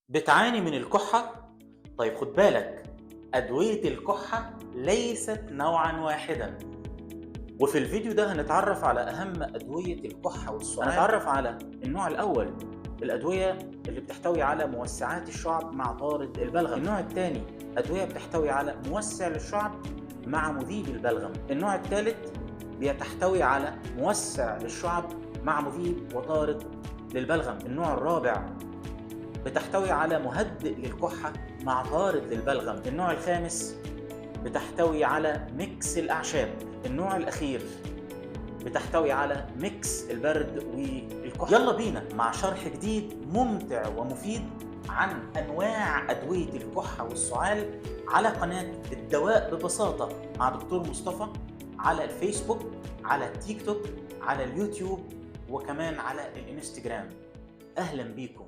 بتعاني من الكحة؟ طيب خد بالك، أدوية الكحة ليست نوعًا واحدًا، وفي الفيديو ده هنتعرف على أهم أدوية الكحة والسعال. هنتعرف على النوع الأول، الأدوية اللي بتحتوي على موسعات الشعب مع طارد البلغم. النوع الثاني، أدوية بتحتوي على موسع للشعب مع مذيب البلغم. النوع الثالث بتحتوي على موسع للشعب مع مذيب وطارد للبلغم. النوع الرابع بتحتوي على مهدئ للكحة مع طارد للبلغم. النوع الخامس بتحتوي على ميكس الأعشاب. النوع الأخير بتحتوي على ميكس البرد والكحة. يلا بينا مع شرح جديد ممتع ومفيد عن أنواع أدوية الكحة والسعال على قناة الدواء ببساطة مع دكتور مصطفى، على الفيسبوك، على التيك توك، على اليوتيوب، وكمان على الانستجرام. أهلا بيكم.